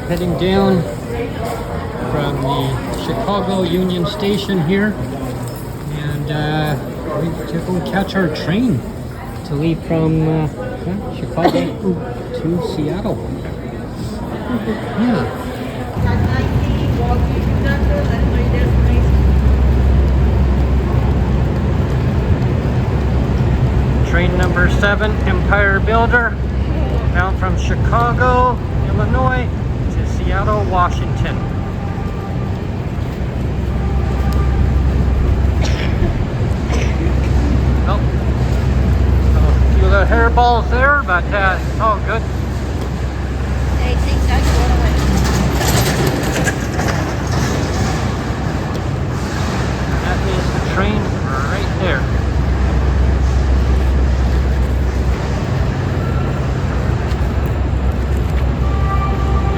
Heading down from the Chicago Union Station here, and we have to go catch our train to leave from Chicago to Seattle. Yeah. Train number 7, Empire Builder, bound from Chicago, Illinois to Seattle, Washington. Oh, a few little hairballs there, but it's all good. Hey, take that away. That is the train right there.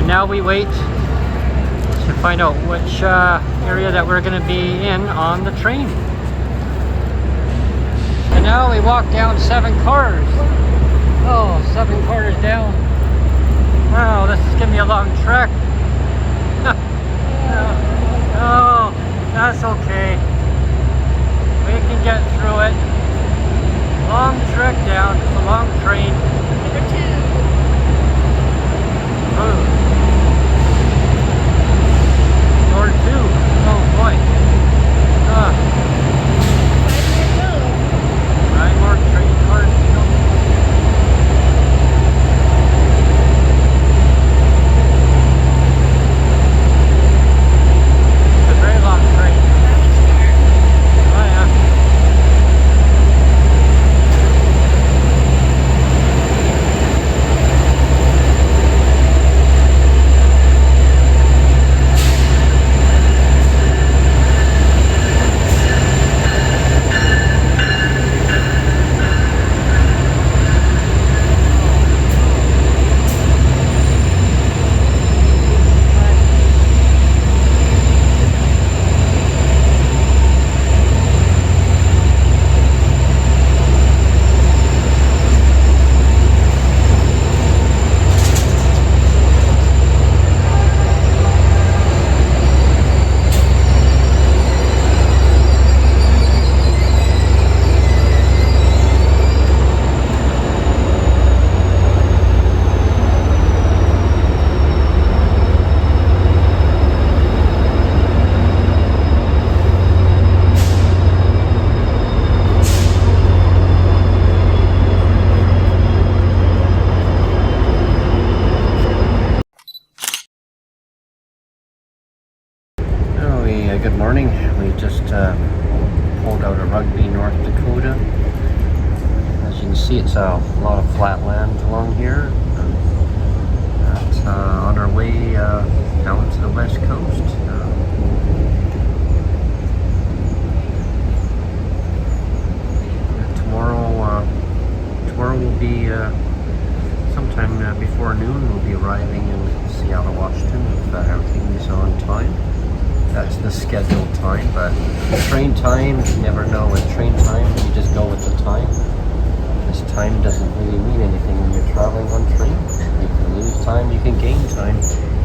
Now we wait to find out which area that we're going to be in on the train. And now we walk down 7 cars. Oh, 7 cars down. Wow, this is going to be a long trek. Oh, that's okay. We can get through it. Long trek down. It's a long train. Number 2. Oh. Or 2. Oh boy. 5 more train cars to go. It's a very long train. Oh yeah. Good morning. We just pulled out of Rugby, North Dakota. As you can see, it's a lot of flat land along here. On our way down to the west coast. Tomorrow will be sometime before noon. We'll be arriving in Seattle, Washington, if everything is on time. That's the scheduled time, but train time, you never know with train time. You just go with the time. This time doesn't really mean anything when you're traveling on train. You can lose time, you can gain time,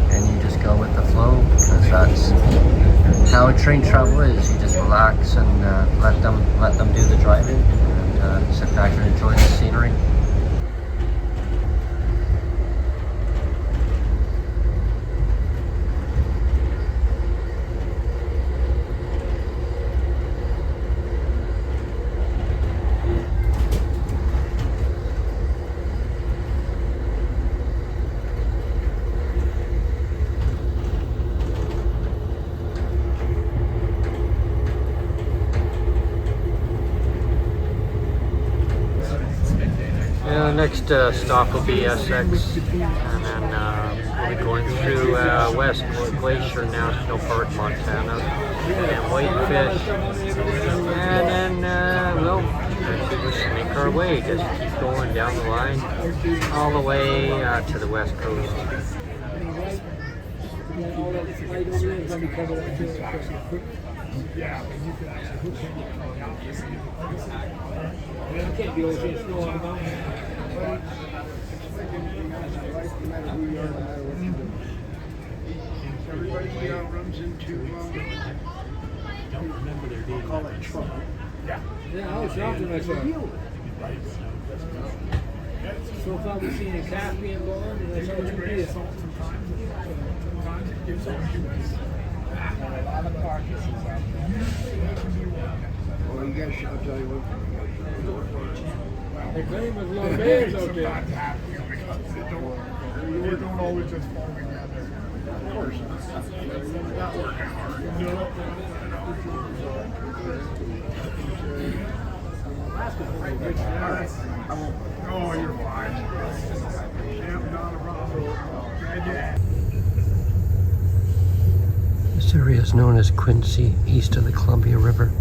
and you just go with the flow, because that's how a train travel is. You just relax and let them do the driving, and sit back and enjoy the scenery. Next stop will be SX, and then we'll be going through West Glacier National Park, Montana, and Whitefish, and then we'll just make our way, just keep going down the line all the way to the west coast. comes into, don't remember their name. Call it Trump. Yeah, I was shocked when I saw it. So if I was seeing a Caspian bond, and I saw what you did. Sometimes it gives them humans. A lot of carcasses out there. Well, you guys should, I'll tell you what. They claim there's a lot of bears out there. Sometimes happen because they don't always just fall together. Of course. Not working hard. Oh, you're fine. Yeah, not a problem. This area is known as Quincy, east of the Columbia River.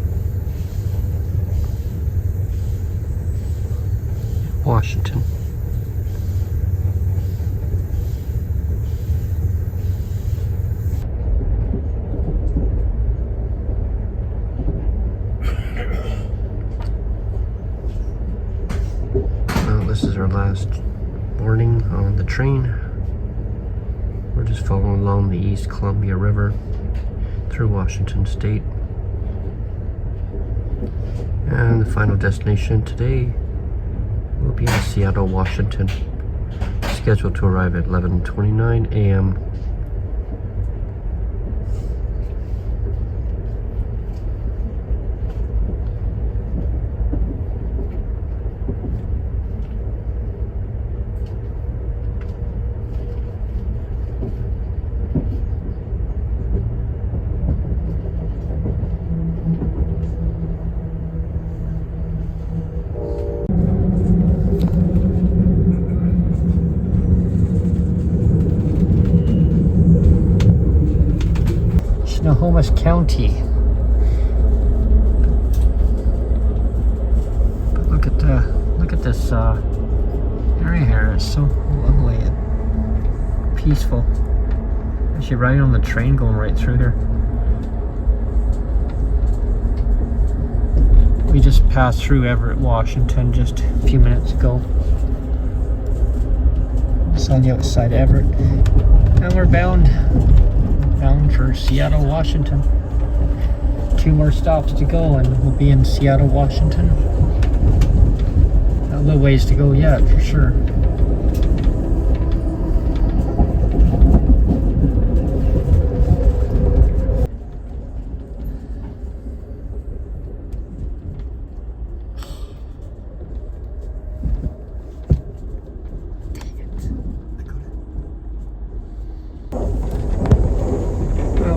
Washington. Well, this is our last morning on the train. We're just following along the East Columbia River through Washington State. And the final destination today will be in Seattle, Washington. Scheduled to arrive at 11:29 a.m. Snohomish County. But look at this area here. It's so lovely and peaceful. Actually, riding on the train going right through here. We just passed through Everett, Washington, just a few minutes ago. It's on the outside of Everett, and we're bound for Seattle, Washington. 2 more stops to go and we'll be in Seattle, Washington. A little ways to go yet, for sure.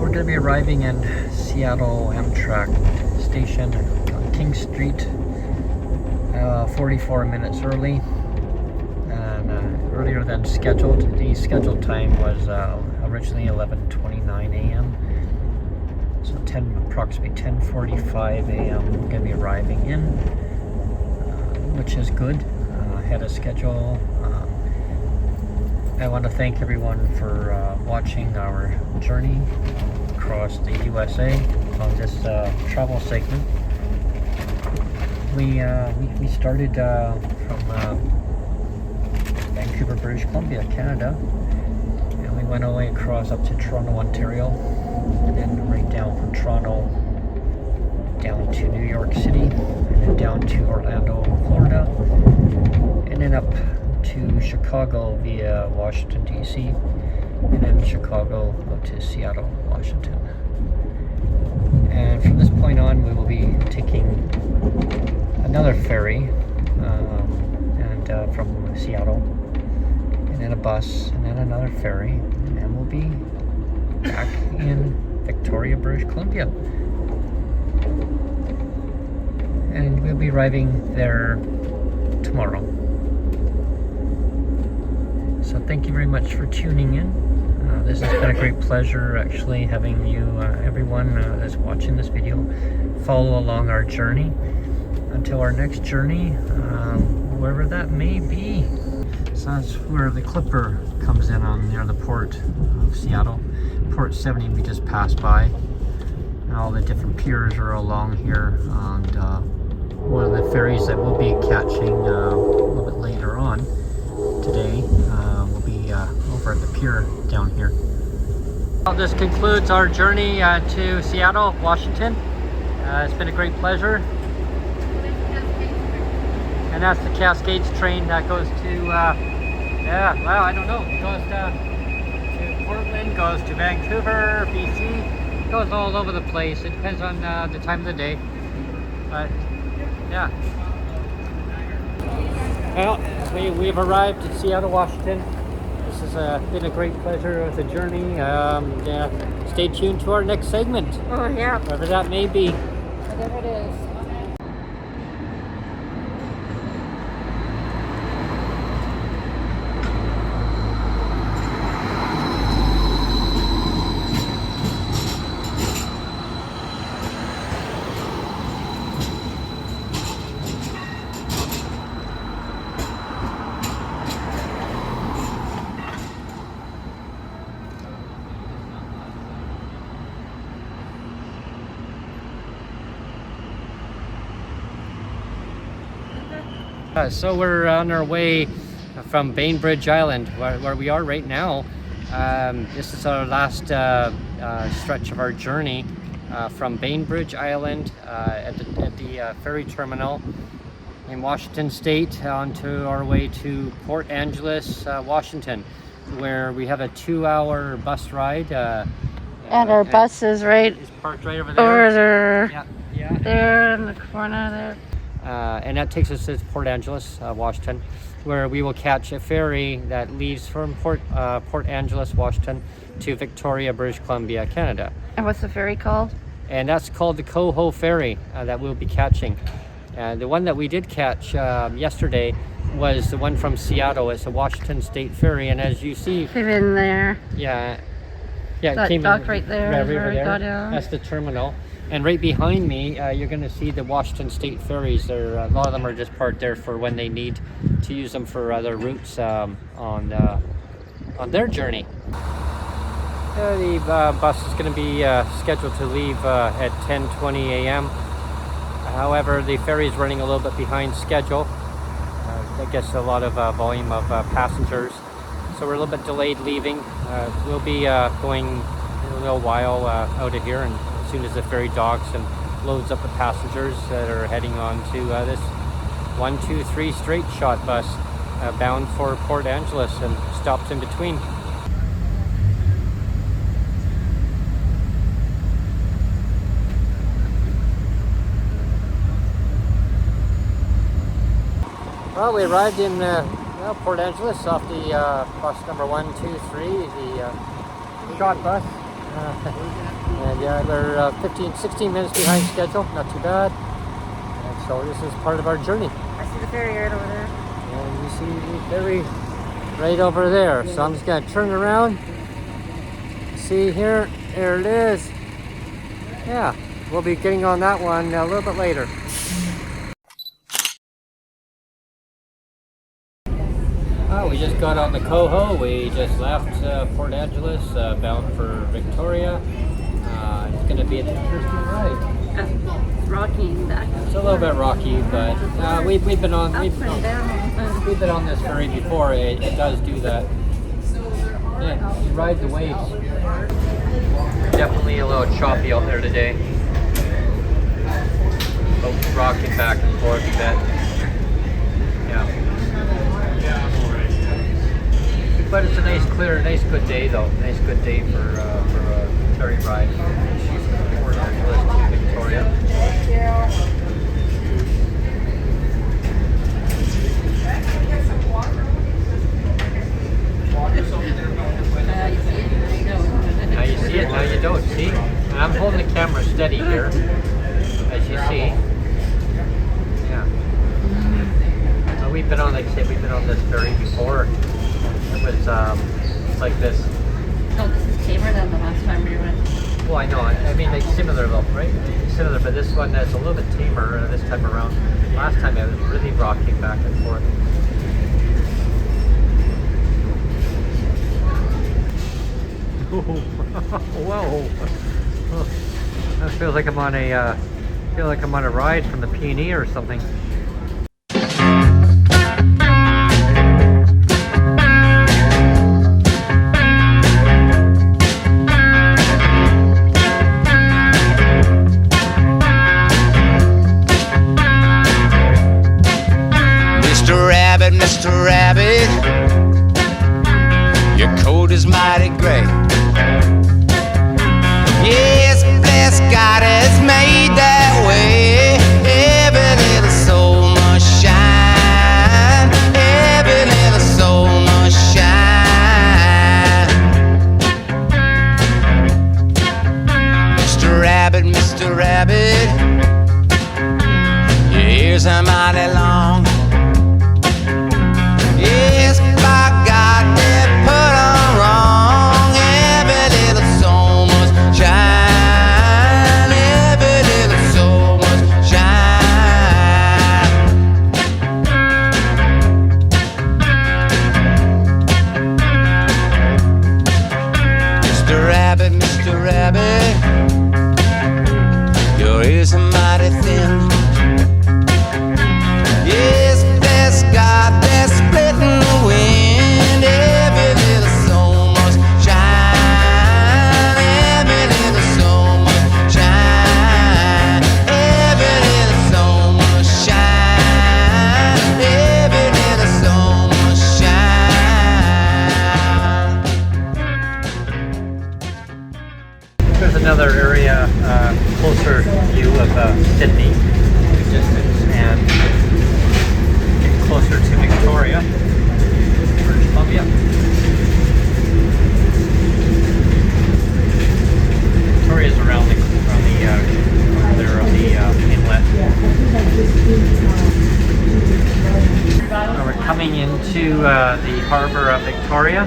Going to be arriving in Seattle Amtrak station on King Street 44 minutes early and earlier than scheduled. The scheduled time was originally 11:29 a.m. So approximately 10:45 a.m. we're going to be arriving in, which is good, ahead of schedule. I want to thank everyone for watching our journey across the USA on this travel segment. We started from Vancouver, British Columbia, Canada, and we went all the way across up to Toronto, Ontario, and then right down from Toronto down to New York City, and then down to Orlando, Florida, and then up to Chicago via Washington, D.C., and then Chicago up to Seattle, Washington. And from this point on, we will be taking another ferry from Seattle, and then a bus, and then another ferry, and then we'll be back in Victoria, British Columbia. And we'll be arriving there tomorrow. So thank you very much for tuning in. This has been a great pleasure actually having you, everyone that's watching this video, follow along our journey until our next journey, wherever that may be. So that's where the Clipper comes in on near the port of Seattle. Port 70 we just passed by, and all the different piers are along here, and one of the ferries that we'll be catching a little bit later on today will be over at the pier down here. Well, this concludes our journey to Seattle, Washington. It's been a great pleasure. And that's the Cascades train that goes to, yeah, well, I don't know. It goes to Portland, goes to Vancouver, BC. It goes all over the place. It depends on the time of the day. But, yeah. Well, we've arrived in Seattle, Washington. This has been a great pleasure with the journey. Yeah, stay tuned to our next segment. Oh, yeah. Whatever that may be. Whatever it is. So we're on our way from Bainbridge Island, where we are right now. This is our last stretch of our journey from Bainbridge Island at the ferry terminal in Washington State onto our way to Port Angeles, Washington, where we have a 2-hour bus ride. And our bus is right It's parked right over there. over there. Yeah. There in the corner there. And that takes us to Port Angeles, Washington, where we will catch a ferry that leaves from Port Angeles, Washington, to Victoria, British Columbia, Canada. And what's the ferry called? And that's called the Coho Ferry that we'll be catching. The one that we did catch yesterday was the one from Seattle. It's a Washington State ferry, and as you see, Came in there. yeah, That came dock right there right is where over we there. got in. That's the terminal. And right behind me, you're going to see the Washington State ferries. A lot of them are just parked there for when they need to use them for other routes on their journey. The bus is going to be scheduled to leave at 10:20 a.m. However, the ferry is running a little bit behind schedule. That gets a lot of volume of passengers, so we're a little bit delayed leaving. We'll be going in a little while out of here, and as soon as the ferry docks and loads up the passengers that are heading on to this 123 straight shot bus bound for Port Angeles and stops in between. Well, we arrived in Port Angeles off the bus number 123, the shot bus. And yeah, we're 16 minutes behind schedule, not too bad. And so this is part of our journey. I see the ferry right over there. And you see the ferry right over there. So I'm just going to turn around. See here, there it is. Yeah, we'll be getting on that one a little bit later. We just got on the Coho. We just left Port Angeles, bound for Victoria. It's going to be an interesting ride. It's rocky back. It's a little bit rocky, but we've been on Up and down. we've been on this ferry before. It does do that. Yeah, you ride the waves. Definitely a little choppy out there today. Boats rocking back and forth a bit. Yeah. But it's a nice, clear, good day though. Nice, good day for a ferry ride. Port Angeles to Victoria. Now you see it, now you don't. See? And I'm holding the camera steady here, as you see. Yeah. We've been on, like I said, we've been on this ferry before. It was like this. No, this is tamer than the last time we went. Well, I know. I mean, like similar though, right? Similar, but this one is a little bit tamer this time around. Last time it was really rocking back and forth. Whoa! That feels like I'm on a ride from the P&E or something. is mighty great. Yes, bless God has made that way. Every little soul must shine. Every little soul must shine. Mr. Rabbit, Mr. Rabbit, your ears are mighty long. Yes, by God, they're put on wrong. Every little soul must shine. Every little soul must shine. Mr. Rabbit, Mr. Rabbit, your ears are mighty thin. Yes, bless God, they're splitting the wind. Every little soul must shine. Every little soul must shine. Every little soul must shine. Every little soul must shine. There's another area, closer view of Sydney, distance, and get closer to Victoria, British Columbia. Victoria's around the there on the inlet. Now we're coming into the harbor of Victoria.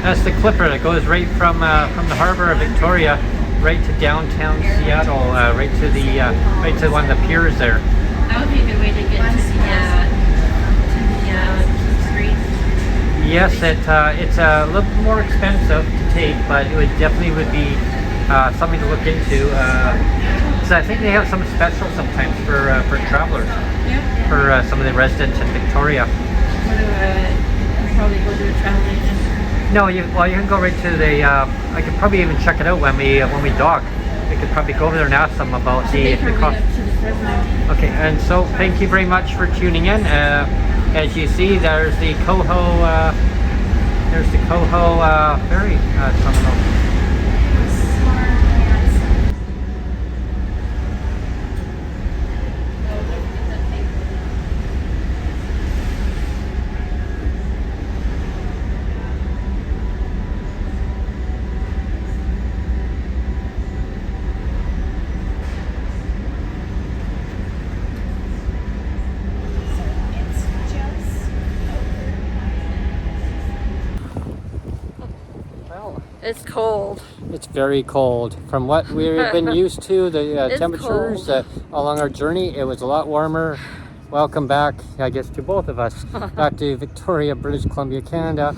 That's the clipper that goes right from the harbor of Victoria right to downtown Seattle, right to one of the piers there. That would be a good way to get to the street. Yes, it's a little more expensive to take, but it definitely would be something to look into. So I think they have some special sometimes for travelers, Yep. for some of the residents in Victoria. Probably go to a travel agent. No, you can go right to the. I could probably even check it out when we dock. We could probably go over there and ask them about the cost. Okay, and so thank you very much for tuning in. As you see, there's the Coho ferry terminal. It's cold. It's very cold. From what we've been used to, the temperatures along our journey, it was a lot warmer. Welcome back, I guess, to both of us, back to Victoria, British Columbia, Canada.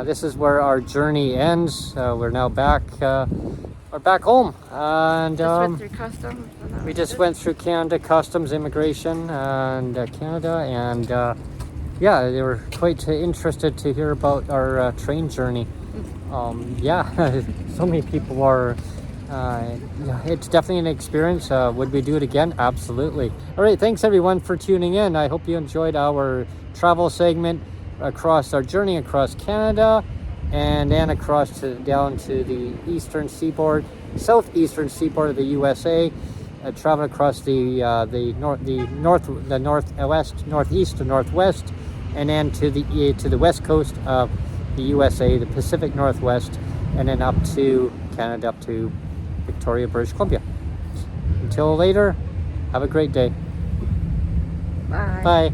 This is where our journey ends. We're now back. We're back home, and Went through customs. we just went through Canada Customs, Immigration, and Canada, and yeah, they were quite interested to hear about our train journey. Yeah, so many people are. It's definitely an experience. Would we do it again? Absolutely. All right, thanks everyone for tuning in. I hope you enjoyed our travel segment across our journey across Canada, and then across down to the southeastern seaboard of the USA. Travel across the northwest, northeast, and northwest, and then to the west coast of the USA, the Pacific Northwest, and then up to Canada, up to Victoria, British Columbia. Until later, have a great day. Bye. Bye.